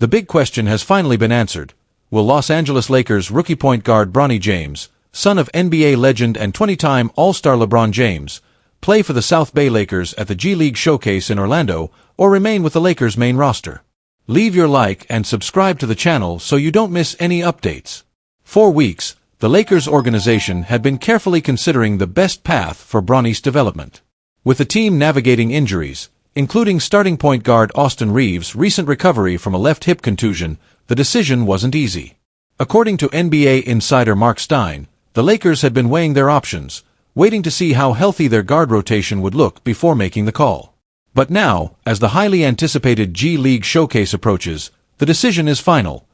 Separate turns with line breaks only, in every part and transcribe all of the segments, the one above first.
The big question has finally been answered. Will Los Angeles Lakers rookie point guard Bronny James, son of NBA legend and 20-time All-Star LeBron James, play for the South Bay Lakers at the G League Showcase in Orlando, or remain with the Lakers' main roster? Leave your like and subscribe to the channel so you don't miss any updates. For weeks, the Lakers organization had been carefully considering the best path for Bronny's development. With the team navigating injuries, including starting point guard Austin Reeves' recent recovery from a left hip contusion, the decision wasn't easy. According to NBA insider Mark Stein, the Lakers had been weighing their options, waiting to see how healthy their guard rotation would look before making the call. But now, as the highly anticipated G League Showcase approaches, the decision is final.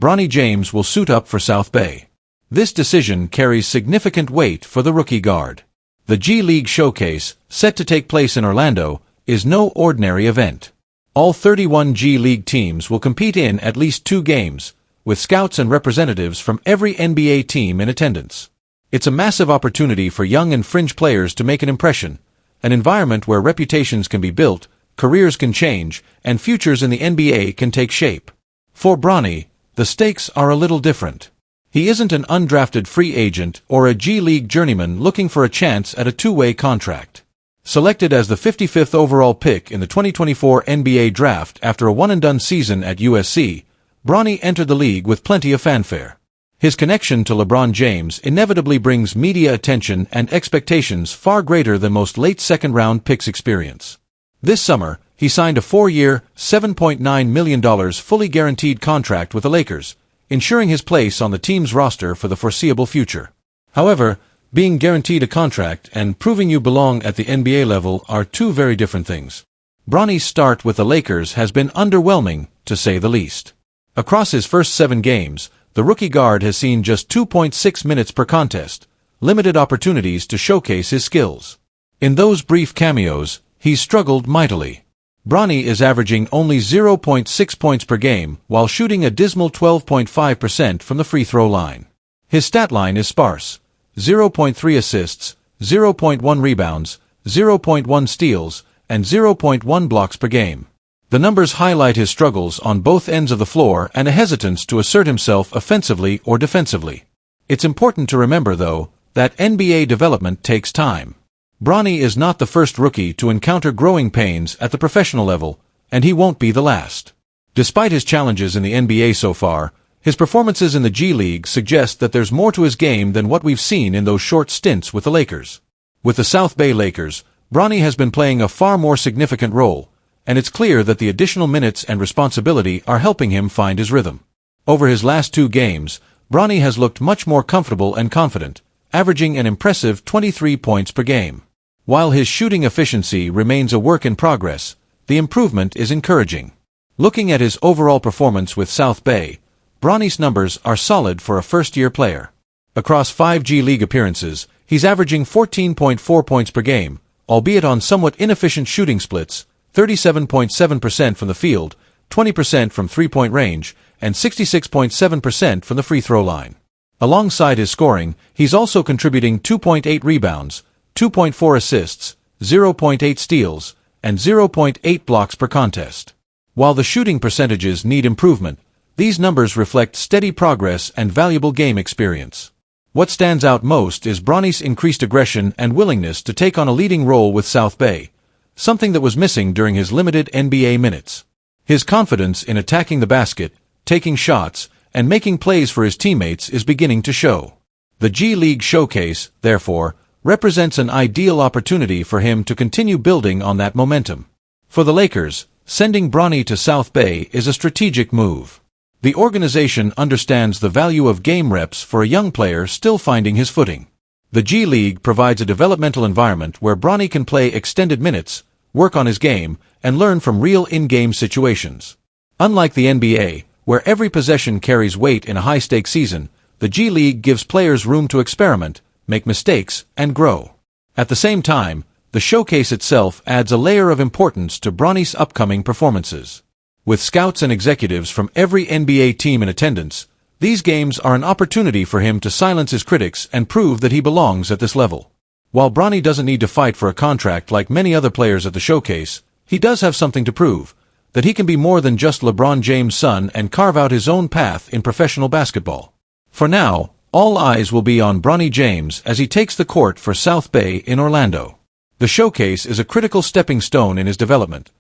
Bronny James will suit up for South Bay. This decision carries significant weight for the rookie guard. The G League Showcase, set to take place in Orlando, is no ordinary event. All 31 G League teams will compete in at least 2 games, with scouts and representatives from every NBA team in attendance. It's a massive opportunity for young and fringe players to make an impression, an environment where reputations can be built, careers can change, and futures in the NBA can take shape. For Bronny, the stakes are a little different. He isn't an undrafted free agent or a G League journeyman looking for a chance at a two-way contract. Selected as the 55th overall pick in the 2024 NBA Draft after a one-and-done season at USC, Bronny entered the league with plenty of fanfare. His connection to LeBron James inevitably brings media attention and expectations far greater than most late second-round picks experience. This summer, he signed a 4-year, $7.9 million fully guaranteed contract with the Lakers, ensuring his place on the team's roster for the foreseeable future. However, being guaranteed a contract and proving you belong at the NBA level are two very different things. Bronny's start with the Lakers has been underwhelming, to say the least. Across his first 7 games, the rookie guard has seen just 2.6 minutes per contest, limited opportunities to showcase his skills. In those brief cameos, he's struggled mightily. Bronny is averaging only 0.6 points per game while shooting a dismal 12.5% from the free throw line. His stat line is sparse: 0.3 assists, 0.1 rebounds, 0.1 steals, and 0.1 blocks per game. The numbers highlight his struggles on both ends of the floor and a hesitance to assert himself offensively or defensively. It's important to remember, though, that NBA development takes time. Bronny is not the first rookie to encounter growing pains at the professional level, and he won't be the last. Despite his challenges in the NBA so far, his performances in the G League suggest that there's more to his game than what we've seen in those short stints with the Lakers. With the South Bay Lakers, Bronny has been playing a far more significant role, and it's clear that the additional minutes and responsibility are helping him find his rhythm. Over his last 2 games, Bronny has looked much more comfortable and confident, averaging an impressive 23 points per game. While his shooting efficiency remains a work in progress, the improvement is encouraging. Looking at his overall performance with South Bay, Bronny's numbers are solid for a first-year player. Across 5 G League appearances, he's averaging 14.4 points per game, albeit on somewhat inefficient shooting splits: 37.7% from the field, 20% from three-point range, and 66.7% from the free throw line. Alongside his scoring, he's also contributing 2.8 rebounds, 2.4 assists, 0.8 steals, and 0.8 blocks per contest. While the shooting percentages need improvement, these numbers reflect steady progress and valuable game experience. What stands out most is Bronny's increased aggression and willingness to take on a leading role with South Bay, something that was missing during his limited NBA minutes. His confidence in attacking the basket, taking shots, and making plays for his teammates is beginning to show. The G League Showcase, therefore, represents an ideal opportunity for him to continue building on that momentum. For the Lakers, sending Bronny to South Bay is a strategic move. The organization understands the value of game reps for a young player still finding his footing. The G League provides a developmental environment where Bronny can play extended minutes, work on his game, and learn from real in-game situations. Unlike the NBA, where every possession carries weight in a high-stakes season, the G League gives players room to experiment, make mistakes, and grow. At the same time, the showcase itself adds a layer of importance to Bronny's upcoming performances. With scouts and executives from every NBA team in attendance, these games are an opportunity for him to silence his critics and prove that he belongs at this level. While Bronny doesn't need to fight for a contract like many other players at the showcase, he does have something to prove: that he can be more than just LeBron James' son and carve out his own path in professional basketball. For now, all eyes will be on Bronny James as he takes the court for South Bay in Orlando. The showcase is a critical stepping stone in his development,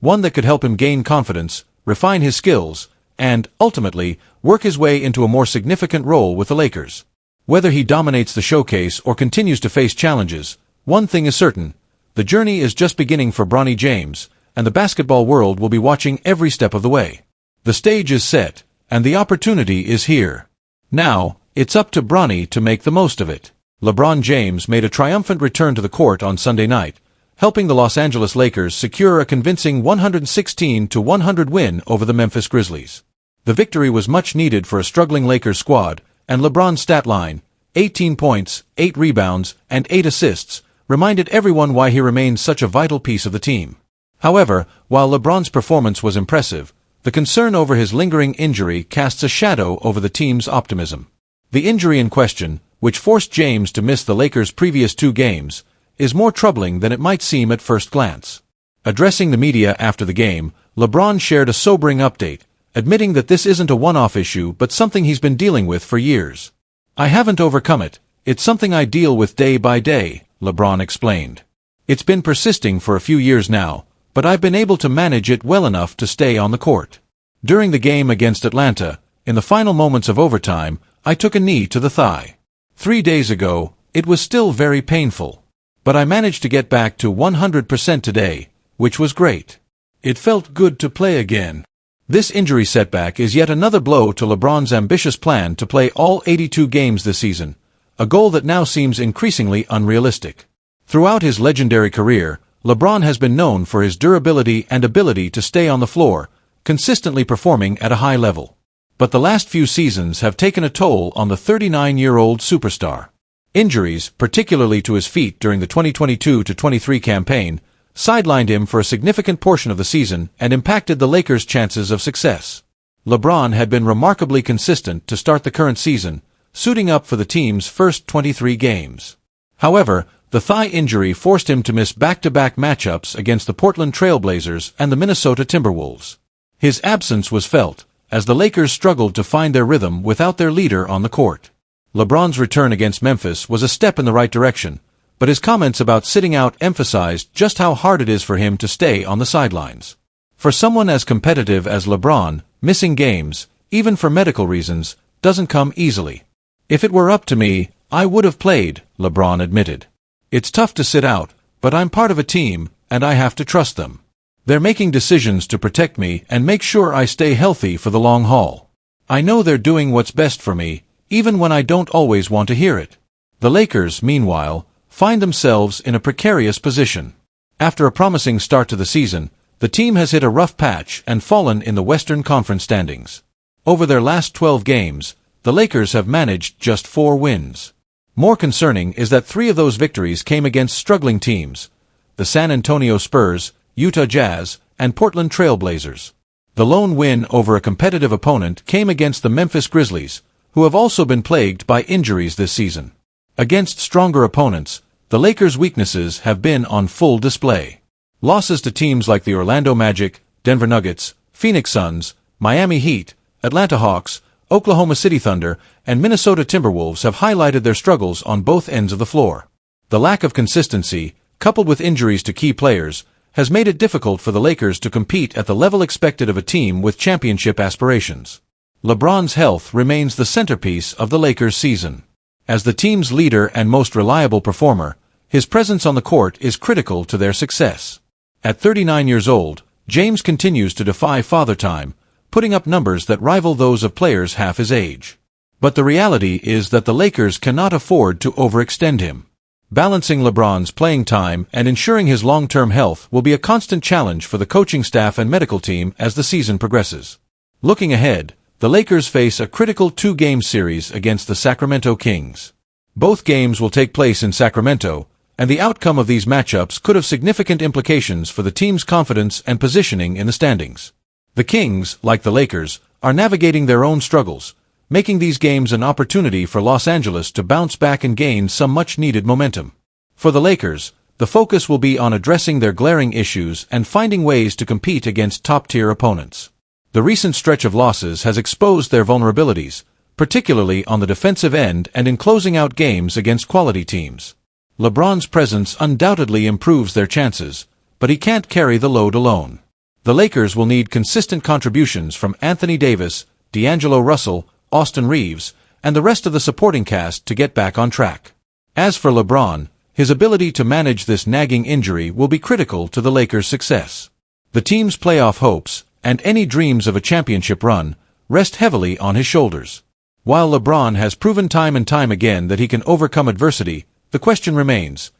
one that could help him gain confidence, refine his skills, and, ultimately, work his way into a more significant role with the Lakers. Whether he dominates the showcase or continues to face challenges, one thing is certain: the journey is just beginning for Bronny James, and the basketball world will be watching every step of the way. The stage is set, and the opportunity is here. Now, it's up to Bronny to make the most of it. LeBron James made a triumphant return to the court on Sunday night, helping the Los Angeles Lakers secure a convincing 116-100 win over the Memphis Grizzlies. The victory was much needed for a struggling Lakers squad, and LeBron's stat line, 18 points, 8 rebounds, and 8 assists, reminded everyone why he remains such a vital piece of the team. However, while LeBron's performance was impressive, the concern over his lingering injury casts a shadow over the team's optimism. The injury in question, which forced James to miss the Lakers' previous 2 games, is more troubling than it might seem at first glance. Addressing the media after the game, LeBron shared a sobering update, admitting that this isn't a one-off issue but something he's been dealing with for years. "I haven't overcome it. It's something I deal with day by day," LeBron explained. "It's been persisting for a few years now, but I've been able to manage it well enough to stay on the court. During the game against Atlanta, in the final moments of overtime, I took a knee to the thigh. 3 days ago, it was still very painful. But I managed to get back to 100% today, which was great. It felt good to play again." This injury setback is yet another blow to LeBron's ambitious plan to play all 82 games this season, a goal that now seems increasingly unrealistic. Throughout his legendary career, LeBron has been known for his durability and ability to stay on the floor, consistently performing at a high level. But the last few seasons have taken a toll on the 39-year-old superstar. Injuries, particularly to his feet during the 2022-23 campaign, sidelined him for a significant portion of the season and impacted the Lakers' chances of success. LeBron had been remarkably consistent to start the current season, suiting up for the team's first 23 games. However, the thigh injury forced him to miss back-to-back matchups against the Portland Trail Blazers and the Minnesota Timberwolves. His absence was felt, as the Lakers struggled to find their rhythm without their leader on the court. LeBron's return against Memphis was a step in the right direction, but his comments about sitting out emphasized just how hard it is for him to stay on the sidelines. For someone as competitive as LeBron, missing games, even for medical reasons, doesn't come easily. "If it were up to me, I would have played," LeBron admitted. "It's tough to sit out, but I'm part of a team, and I have to trust them. They're making decisions to protect me and make sure I stay healthy for the long haul. I know they're doing what's best for me, even when I don't always want to hear it." The Lakers, meanwhile, find themselves in a precarious position. After a promising start to the season, the team has hit a rough patch and fallen in the Western Conference standings. Over their last 12 games, the Lakers have managed just 4 wins. More concerning is that 3 of those victories came against struggling teams: the San Antonio Spurs, Utah Jazz, and Portland Trail Blazers. The lone win over a competitive opponent came against the Memphis Grizzlies, who have also been plagued by injuries this season. Against stronger opponents, the Lakers' weaknesses have been on full display. Losses to teams like the Orlando Magic, Denver Nuggets, Phoenix Suns, Miami Heat, Atlanta Hawks, Oklahoma City Thunder, and Minnesota Timberwolves have highlighted their struggles on both ends of the floor. The lack of consistency, coupled with injuries to key players, has made it difficult for the Lakers to compete at the level expected of a team with championship aspirations. LeBron's health remains the centerpiece of the Lakers' season. As the team's leader and most reliable performer, his presence on the court is critical to their success. At 39 years old, James continues to defy father time, putting up numbers that rival those of players half his age. But the reality is that the Lakers cannot afford to overextend him. Balancing LeBron's playing time and ensuring his long-term health will be a constant challenge for the coaching staff and medical team as the season progresses. Looking ahead, the Lakers face a critical 2-game series against the Sacramento Kings. Both games will take place in Sacramento, and the outcome of these matchups could have significant implications for the team's confidence and positioning in the standings. The Kings, like the Lakers, are navigating their own struggles, making these games an opportunity for Los Angeles to bounce back and gain some much-needed momentum. For the Lakers, The focus will be on addressing their glaring issues and finding ways to compete against top-tier opponents. The recent stretch of losses has exposed their vulnerabilities, particularly on the defensive end and in closing out games against quality teams. LeBron's presence undoubtedly improves their chances, but he can't carry the load alone. The Lakers will need consistent contributions from Anthony Davis, D'Angelo Russell, Austin Reeves, and the rest of the supporting cast to get back on track. As for LeBron, his ability to manage this nagging injury will be critical to the Lakers' success. The team's playoff hopes, and any dreams of a championship run, rest heavily on his shoulders. While LeBron has proven time and time again that he can overcome adversity, the question remains: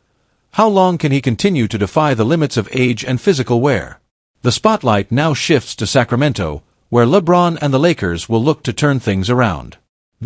how long can he continue to defy the limits of age and physical wear? The spotlight now shifts to Sacramento, where LeBron and the Lakers will look to turn things around.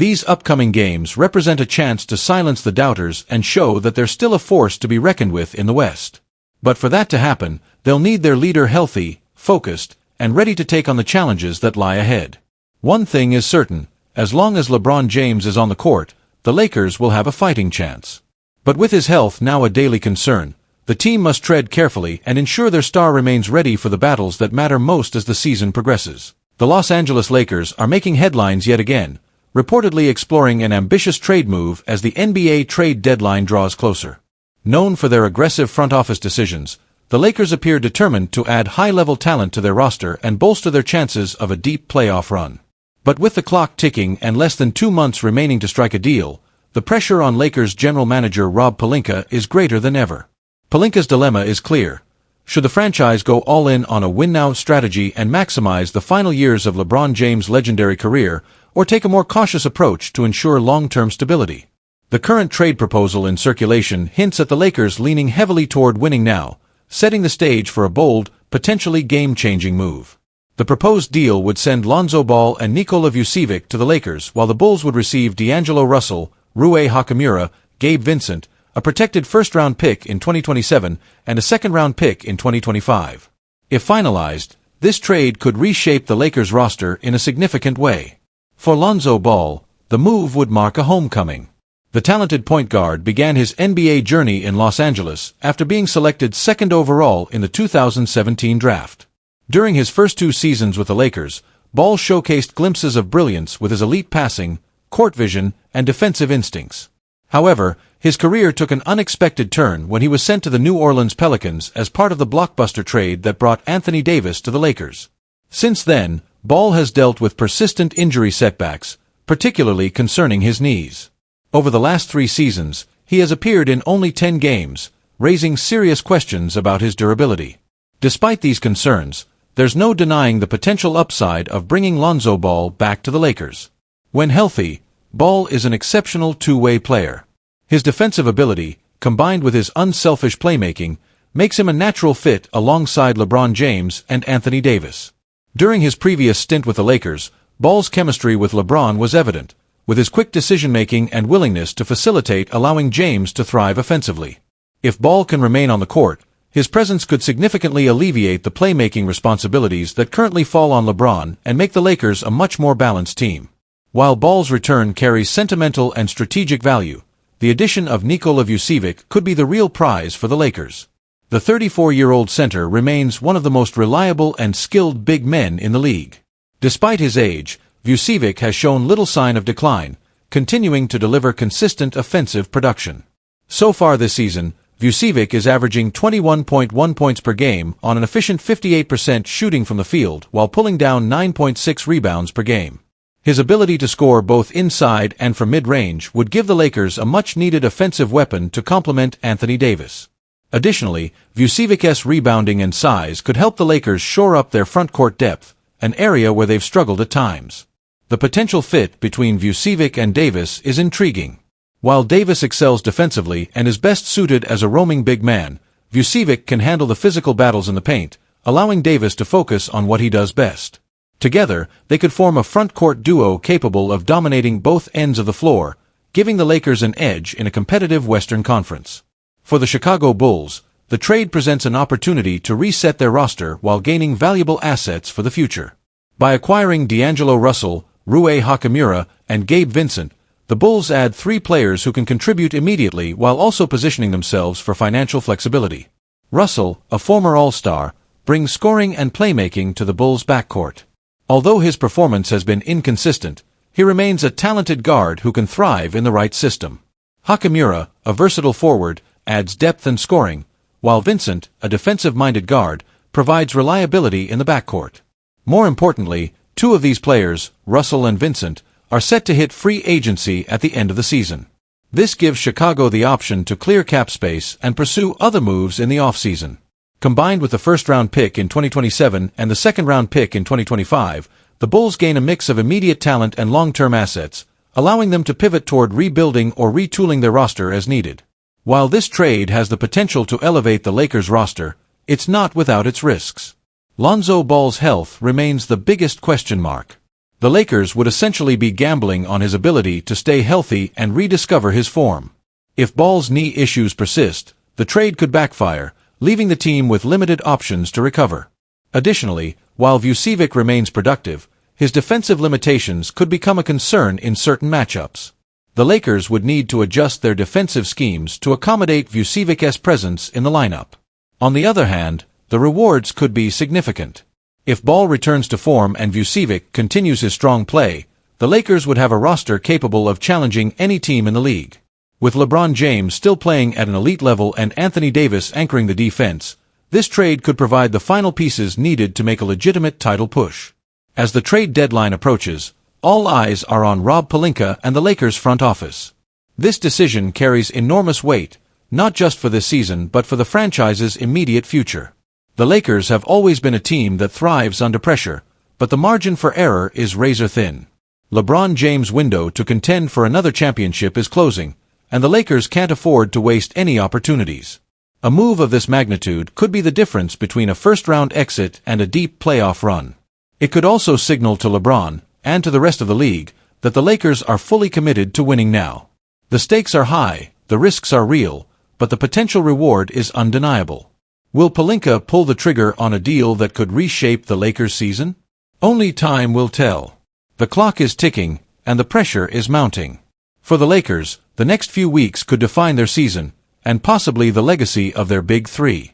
These upcoming games represent a chance to silence the doubters and show that they're still a force to be reckoned with in the West. But for that to happen, they'll need their leader healthy, focused, and ready to take on the challenges that lie ahead. One thing is certain: as long as LeBron James is on the court, the Lakers will have a fighting chance. But with his health now a daily concern, the team must tread carefully and ensure their star remains ready for the battles that matter most as the season progresses. The Los Angeles Lakers are making headlines yet again, reportedly exploring an ambitious trade move as the NBA trade deadline draws closer. Known for their aggressive front office decisions, the Lakers appear determined to add high-level talent to their roster and bolster their chances of a deep playoff run. But with the clock ticking and less than 2 months remaining to strike a deal, the pressure on Lakers general manager Rob Pelinka is greater than ever. Pelinka's dilemma is clear. Should the franchise go all in on a win-now strategy and maximize the final years of LeBron James' legendary career, or take a more cautious approach to ensure long-term stability? The current trade proposal in circulation hints at the Lakers leaning heavily toward winning now, setting the stage for a bold, potentially game-changing move. The proposed deal would send Lonzo Ball and Nikola Vucevic to the Lakers, while the Bulls would receive D'Angelo Russell, Rui Hachimura, Gabe Vincent, a protected first-round pick in 2027, and a second-round pick in 2025. If finalized, this trade could reshape the Lakers' roster in a significant way. For Lonzo Ball, the move would mark a homecoming. The talented point guard began his NBA journey in Los Angeles after being selected second overall in the 2017 draft. During his first 2 seasons with the Lakers, Ball showcased glimpses of brilliance with his elite passing, court vision, and defensive instincts. However, his career took an unexpected turn when he was sent to the New Orleans Pelicans as part of the blockbuster trade that brought Anthony Davis to the Lakers. Since then, Ball has dealt with persistent injury setbacks, particularly concerning his knees. Over the last 3 seasons, he has appeared in only 10 games, raising serious questions about his durability. Despite these concerns, there's no denying the potential upside of bringing Lonzo Ball back to the Lakers. When healthy, Ball is an exceptional two-way player. His defensive ability, combined with his unselfish playmaking, makes him a natural fit alongside LeBron James and Anthony Davis. During his previous stint with the Lakers, Ball's chemistry with LeBron was evident, with his quick decision-making and willingness to facilitate allowing James to thrive offensively. If Ball can remain on the court, his presence could significantly alleviate the playmaking responsibilities that currently fall on LeBron and make the Lakers a much more balanced team. While Ball's return carries sentimental and strategic value, the addition of Nikola Vucevic could be the real prize for the Lakers. The 34-year-old center remains one of the most reliable and skilled big men in the league. Despite his age, Vucevic has shown little sign of decline, continuing to deliver consistent offensive production. So far this season, Vucevic is averaging 21.1 points per game on an efficient 58% shooting from the field while pulling down 9.6 rebounds per game. His ability to score both inside and from mid-range would give the Lakers a much-needed offensive weapon to complement Anthony Davis. Additionally, Vucevic's rebounding and size could help the Lakers shore up their front-court depth, an area where they've struggled at times. The potential fit between Vucevic and Davis is intriguing. While Davis excels defensively and is best suited as a roaming big man, Vucevic can handle the physical battles in the paint, allowing Davis to focus on what he does best. Together, they could form a front-court duo capable of dominating both ends of the floor, giving the Lakers an edge in a competitive Western Conference. For the Chicago Bulls, the trade presents an opportunity to reset their roster while gaining valuable assets for the future. By acquiring D'Angelo Russell, Rui Hachimura, and Gabe Vincent, The Bulls add 3 players who can contribute immediately while also positioning themselves for financial flexibility. Russell, a former All-Star, brings scoring and playmaking to the Bulls' backcourt. Although his performance has been inconsistent, he remains a talented guard who can thrive in the right system. Hachimura, a versatile forward, adds depth and scoring, while Vincent, a defensive-minded guard, provides reliability in the backcourt. More importantly, 2 of these players, Russell and Vincent, are set to hit free agency at the end of the season. This gives Chicago the option to clear cap space and pursue other moves in the offseason. Combined with the first-round pick in 2027 and the second-round pick in 2025, the Bulls gain a mix of immediate talent and long-term assets, allowing them to pivot toward rebuilding or retooling their roster as needed. While this trade has the potential to elevate the Lakers' roster, it's not without its risks. Lonzo Ball's health remains the biggest question mark. The Lakers would essentially be gambling on his ability to stay healthy and rediscover his form. If Ball's knee issues persist, the trade could backfire, leaving the team with limited options to recover. Additionally, while Vucevic remains productive, his defensive limitations could become a concern in certain matchups. The Lakers would need to adjust their defensive schemes to accommodate Vucevic's presence in the lineup. On the other hand, the rewards could be significant. If Ball returns to form and Vucevic continues his strong play, the Lakers would have a roster capable of challenging any team in the league. With LeBron James still playing at an elite level and Anthony Davis anchoring the defense, this trade could provide the final pieces needed to make a legitimate title push. As the trade deadline approaches, all eyes are on Rob Pelinka and the Lakers front office. This decision carries enormous weight, not just for this season but for the franchise's immediate future. The Lakers have always been a team that thrives under pressure, but the margin for error is razor-thin. LeBron James' window to contend for another championship is closing, and the Lakers can't afford to waste any opportunities. A move of this magnitude could be the difference between a first-round exit and a deep playoff run. It could also signal to LeBron, and to the rest of the league, that the Lakers are fully committed to winning now. The stakes are high, the risks are real, but the potential reward is undeniable. Will Pelinka pull the trigger on a deal that could reshape the Lakers' season? Only time will tell. The clock is ticking, and the pressure is mounting. For the Lakers, the next few weeks could define their season, and possibly the legacy of their Big Three.